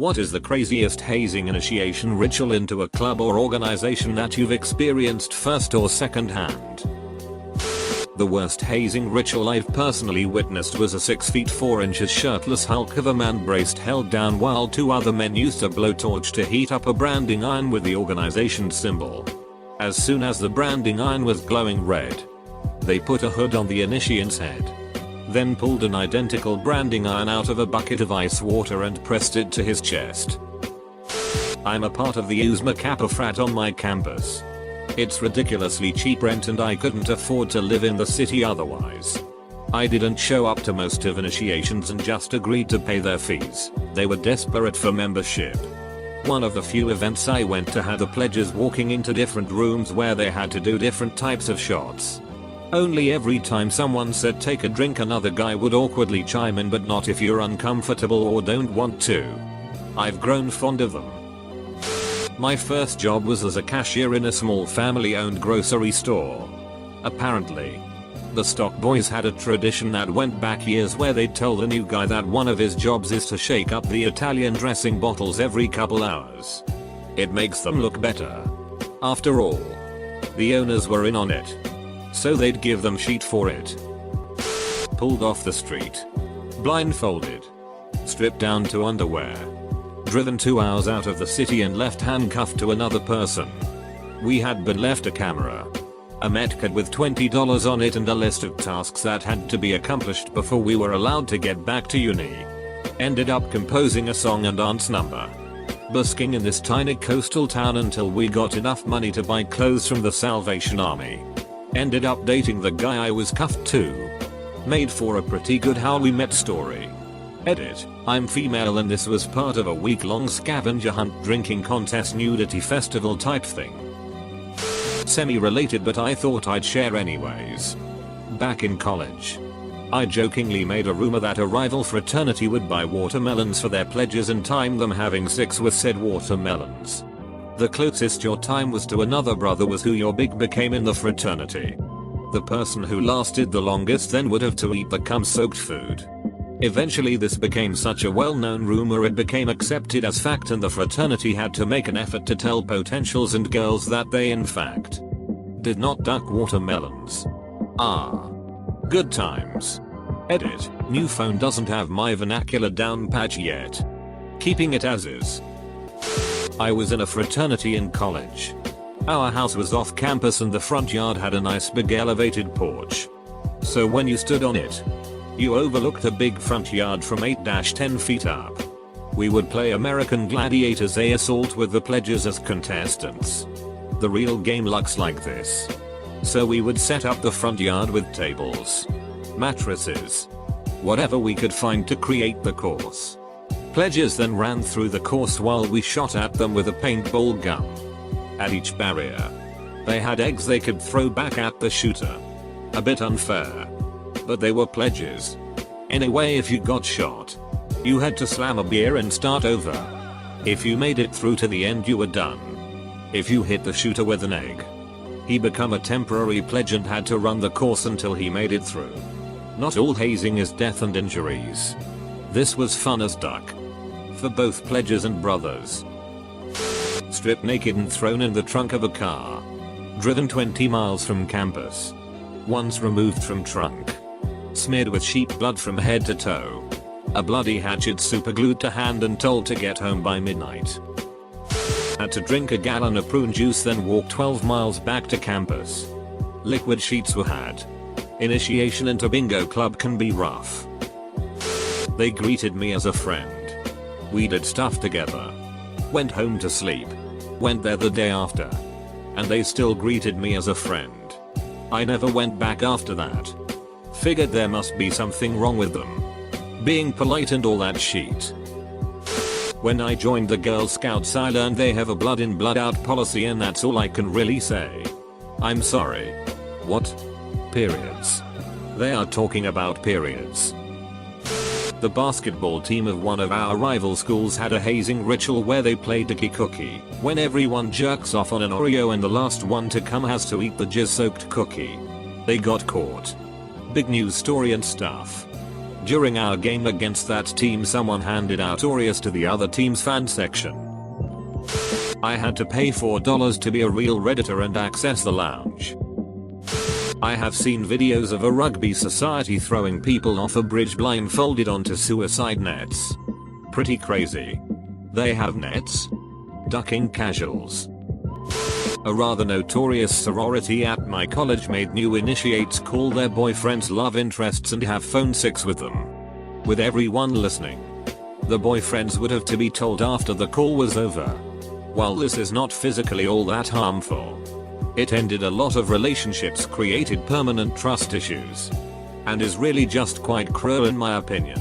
What is the craziest hazing initiation ritual into a club or organization that you've experienced first or second hand? The worst hazing ritual I've personally witnessed was a 6 feet 4 inches shirtless hulk of a man braced held down while 2 other men used a blowtorch to heat up a branding iron with the organization symbol. As soon as the branding iron was glowing red, they put a hood on the initiant's head. Then pulled an identical branding iron out of a bucket of ice water and pressed it to his chest. I'm a part of the Uzma Kappa frat on my campus. It's ridiculously cheap rent and I couldn't afford to live in the city otherwise. I didn't show up to most of initiations and just agreed to pay their fees. They were desperate for membership. One of the few events I went to had the pledges walking into different rooms where they had to do different types of shots. Only every time someone said take a drink another guy would awkwardly chime in, but not if you're uncomfortable or don't want to. I've grown fond of them. My first job was as a cashier in a small family-owned grocery store. Apparently, the stock boys had a tradition that went back years where they'd tell the new guy that one of his jobs is to shake up the Italian dressing bottles every couple hours. It makes them look better. After all, the owners were in on it, so they'd give them shit for it. Pulled off the street, blindfolded, stripped down to underwear, driven 2 hours out of the city and left handcuffed to another person. We had been left a camera, a medkit with $20 on it and a list of tasks that had to be accomplished before we were allowed to get back to uni. Ended up composing a song and dance number, busking in this tiny coastal town until we got enough money to buy clothes from the Salvation Army. Ended up dating the guy I was cuffed to. Made for a pretty good how we met story. Edit, I'm female and this was part of a week-long scavenger hunt drinking contest nudity festival type thing. Semi-related, but I thought I'd share anyways. Back in college, I jokingly made a rumor that a rival fraternity would buy watermelons for their pledges and time them having sex with said watermelons. The closest your time was to another brother was who your big became in the fraternity. The person who lasted the longest then would have to eat the cum-soaked food. Eventually this became such a well-known rumor it became accepted as fact, and the fraternity had to make an effort to tell potentials and girls that they in fact did not duck watermelons. Ah. Good times. Edit, new phone doesn't have my vernacular down patch yet. Keeping it as is. I was in a fraternity in college. Our house was off campus and the front yard had a nice big elevated porch. So when you stood on it, you overlooked a big front yard from 8-10 feet up. We would play American Gladiators A Assault with the pledges as contestants. The real game looks like this. So we would set up the front yard with tables, mattresses, whatever we could find to create the course. Pledges then ran through the course while we shot at them with a paintball gun. At each barrier, they had eggs they could throw back at the shooter. A bit unfair, but they were pledges. Anyway, if you got shot, you had to slam a beer and start over. If you made it through to the end, you were done. If you hit the shooter with an egg, he became a temporary pledge and had to run the course until he made it through. Not all hazing is death and injuries. This was fun as duck. For both pledges and brothers. Stripped naked and thrown in the trunk of a car. Driven 20 miles from campus. Once removed from trunk. Smeared with sheep blood from head to toe. A bloody hatchet superglued to hand and told to get home by midnight. Had to drink a gallon of prune juice then walk 12 miles back to campus. Liquid sheets were had. Initiation into bingo club can be rough. They greeted me as a friend. We did stuff together. Went home to sleep. Went there the day after. And they still greeted me as a friend. I never went back after that. Figured there must be something wrong with them. Being polite and all that shit. When I joined the Girl Scouts I learned they have a blood in blood out policy, and that's all I can really say. I'm sorry. What? Periods. They are talking about periods. The basketball team of one of our rival schools had a hazing ritual where they play Dicky Cookie, when everyone jerks off on an Oreo and the last one to come has to eat the jizz-soaked cookie. They got caught. Big news story and stuff. During our game against that team, someone handed out Oreos to the other team's fan section. I had to pay $4 to be a real Redditor and access the lounge. I have seen videos of a rugby society throwing people off a bridge blindfolded onto suicide nets. Pretty crazy. They have nets? Ducking casuals. A rather notorious sorority at my college made new initiates call their boyfriends love interests and have phone sex with them. With everyone listening. The boyfriends would have to be told after the call was over. While this is not physically all that harmful, it ended a lot of relationships, created permanent trust issues, and is really just quite cruel in my opinion.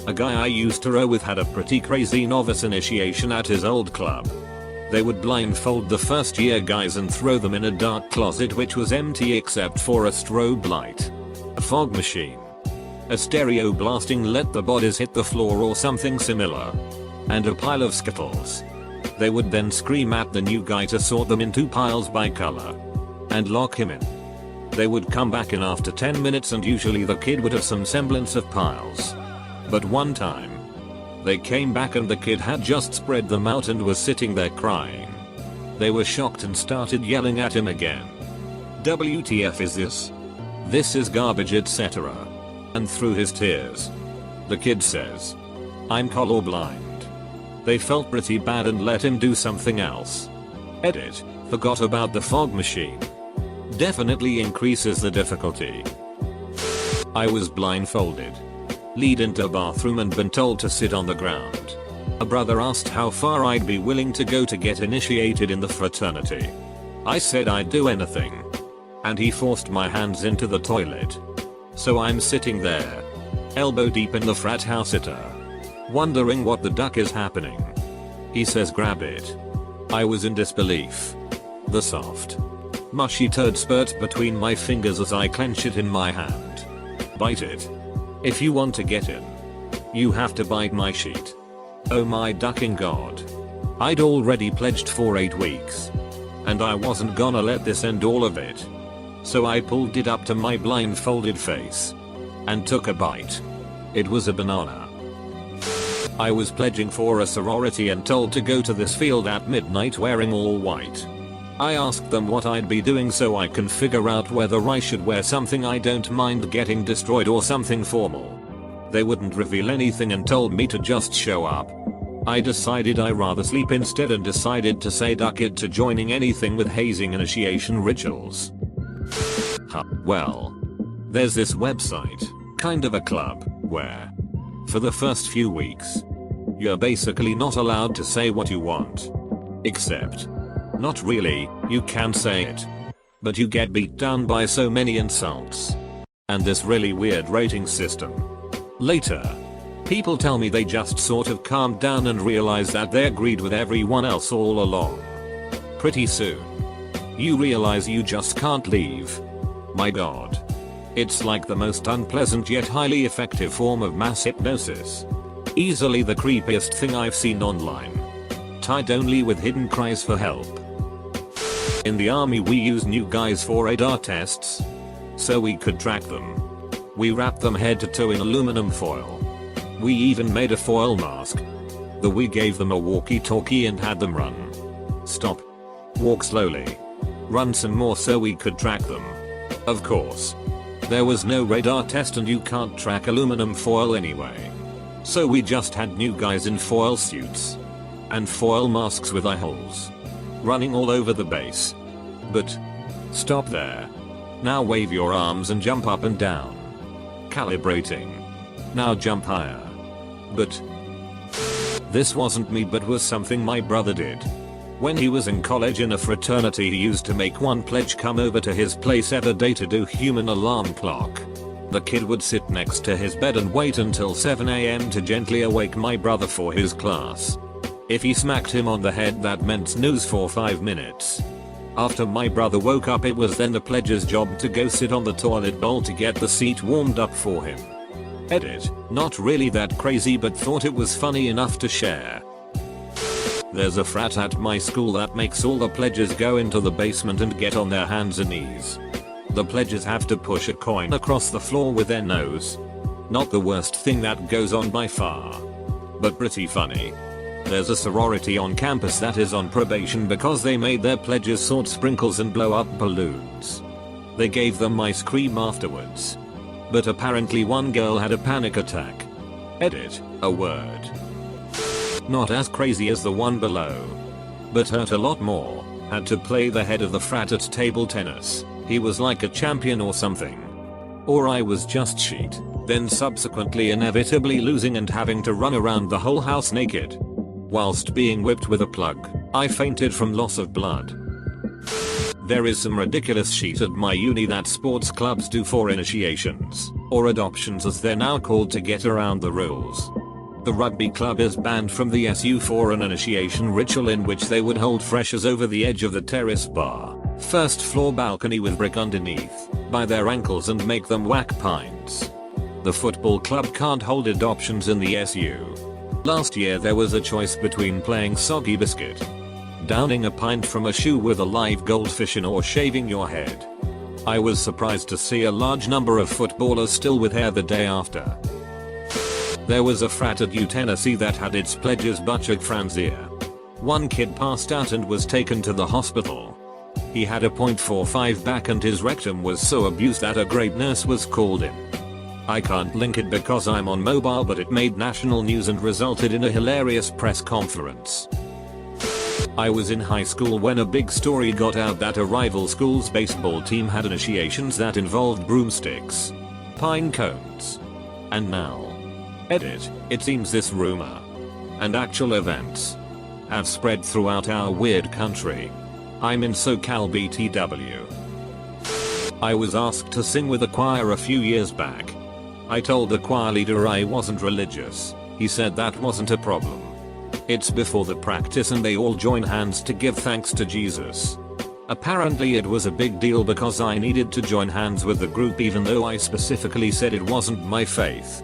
A guy I used to row with had a pretty crazy novice initiation at his old club. They would blindfold the first year guys and throw them in a dark closet which was empty except for a strobe light, a fog machine, a stereo blasting let the bodies hit the floor or something similar, and a pile of Skittles. They would then scream at the new guy to sort them into piles by color and lock him in. They would come back in after 10 minutes and usually the kid would have some semblance of piles. But one time, they came back and the kid had just spread them out and was sitting there crying. They were shocked and started yelling at him again. WTF is this? This is garbage, etc. And through his tears, the kid says, I'm colorblind. They felt pretty bad and let him do something else. Edit, forgot about the fog machine. Definitely increases the difficulty. I was blindfolded. Lead into a bathroom and been told to sit on the ground. A brother asked how far I'd be willing to go to get initiated in the fraternity. I said I'd do anything. And he forced my hands into the toilet. So I'm sitting there, elbow deep in the frat house-itter, wondering what the duck is happening. He says grab it. I was in disbelief. The soft, mushy turd spurts between my fingers as I clench it in my hand. Bite it. If you want to get in, you have to bite my sheet. Oh my ducking god. I'd already pledged for 8 weeks. And I wasn't gonna let this end all of it. So I pulled it up to my blindfolded face. And took a bite. It was a banana. I was pledging for a sorority and told to go to this field at midnight wearing all white. I asked them what I'd be doing so I can figure out whether I should wear something I don't mind getting destroyed or something formal. They wouldn't reveal anything and told me to just show up. I decided I'd rather sleep instead and decided to say duck it to joining anything with hazing initiation rituals. Well, there's this website, kind of a club, where, for the first few weeks, you're basically not allowed to say what you want. Except, not really, you can say it. But you get beat down by so many insults. And this really weird rating system. Later, people tell me they just sort of calmed down and realized that they agreed with everyone else all along. Pretty soon, you realize you just can't leave. My god. It's like the most unpleasant yet highly effective form of mass hypnosis. Easily the creepiest thing I've seen online. Tied only with hidden cries for help. In the army we use new guys for radar tests. So we could track them. We wrapped them head to toe in aluminum foil. We even made a foil mask. We gave them a walkie-talkie and had them run. Stop. Walk slowly. Run some more so we could track them. Of course. There was no radar test and you can't track aluminum foil anyway. So we just had new guys in foil suits. And foil masks with eye holes. Running all over the base. But, stop there. Now wave your arms and jump up and down. Calibrating. Now jump higher. But, this wasn't me but was something my brother did. When he was in college in a fraternity he used to make one pledge come over to his place every day to do human alarm clock. The kid would sit next to his bed and wait until 7 AM to gently awake my brother for his class. If he smacked him on the head that meant snooze for 5 minutes. After my brother woke up it was then the pledge's job to go sit on the toilet bowl to get the seat warmed up for him. Edit, not really that crazy but thought it was funny enough to share. There's a frat at my school that makes all the pledges go into the basement and get on their hands and knees. The pledges have to push a coin across the floor with their nose. Not the worst thing that goes on by far, but pretty funny. There's a sorority on campus that is on probation because they made their pledges sort sprinkles and blow up balloons. They gave them ice cream afterwards. But apparently one girl had a panic attack. Edit, a word. Not as crazy as the one below, but hurt a lot more. Had to play the head of the frat at table tennis. He was like a champion or something. Or I was just shit. Then subsequently inevitably losing and having to run around the whole house naked. Whilst being whipped with a plug, I fainted from loss of blood. There is some ridiculous shit at my uni that sports clubs do for initiations, or adoptions as they're now called, to get around the rules. The rugby club is banned from the SU for an initiation ritual in which they would hold freshers over the edge of the terrace bar, first floor balcony with brick underneath, by their ankles and make them whack pints. The football club can't hold adoptions in the SU. Last year there was a choice between playing soggy biscuit, downing a pint from a shoe with a live goldfish in, or shaving your head. I was surprised to see a large number of footballers still with hair the day after. There was a frat at U Tennessee that had its pledges butchered franzier. One kid passed out and was taken to the hospital. He had a .45 back and his rectum was so abused that a great nurse was called in. I can't link it because I'm on mobile, but it made national news and resulted in a hilarious press conference. I was in high school when a big story got out that a rival school's baseball team had initiations that involved broomsticks, pine cones, and now, edit, it seems this rumor and actual events have spread throughout our weird country. I'm in SoCal BTW. I was asked to sing with a choir a few years back. I told the choir leader I wasn't religious. He said that wasn't a problem. It's before the practice and they all join hands to give thanks to Jesus. Apparently it was a big deal because I needed to join hands with the group even though I specifically said it wasn't my faith.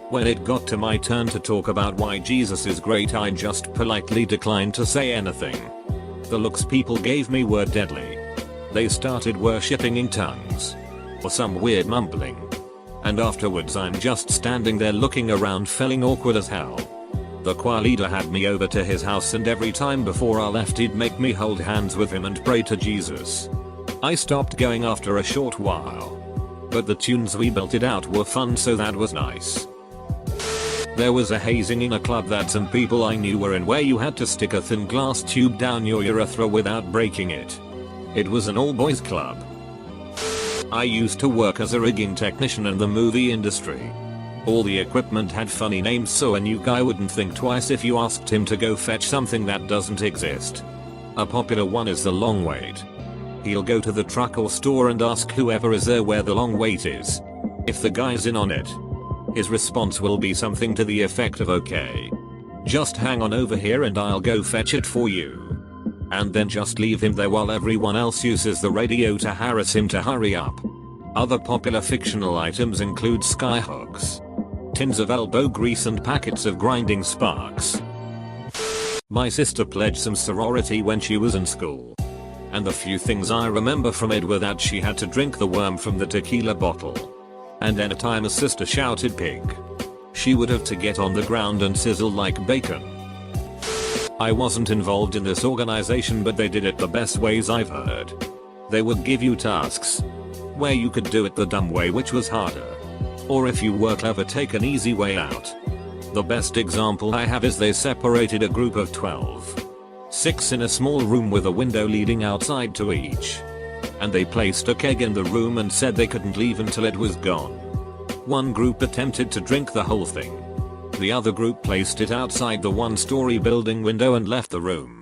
When it got to my turn to talk about why Jesus is great, I just politely declined to say anything. The looks people gave me were deadly. They started worshipping in tongues, or some weird mumbling. And afterwards I'm just standing there looking around feeling awkward as hell. The choir leader had me over to his house and every time before I left he'd make me hold hands with him and pray to Jesus. I stopped going after a short while, but the tunes we belted out were fun, so that was nice. There was a hazing in a club that some people I knew were in where you had to stick a thin glass tube down your urethra without breaking it. It was an all boys club. I used to work as a rigging technician in the movie industry. All the equipment had funny names, so a new guy wouldn't think twice if you asked him to go fetch something that doesn't exist. A popular one is the long wait. He'll go to the truck or store and ask whoever is there where the long wait is. If the guy's in on it, his response will be something to the effect of, "Okay, just hang on over here and I'll go fetch it for you." And then just leave him there while everyone else uses the radio to harass him to hurry up. Other popular fictional items include skyhooks, tins of elbow grease and packets of grinding sparks. My sister pledged some sorority when she was in school, and the few things I remember from it were that she had to drink the worm from the tequila bottle. And anytime a sister shouted pig, she would have to get on the ground and sizzle like bacon. I wasn't involved in this organization, but they did it the best ways I've heard. They would give you tasks where you could do it the dumb way, which was harder. Or if you were clever, take an easy way out. The best example I have is they separated a group of 12. 6 in a small room with a window leading outside to each. And they placed a keg in the room and said they couldn't leave until it was gone. One group attempted to drink the whole thing. The other group placed it outside the one-story building window and left the room.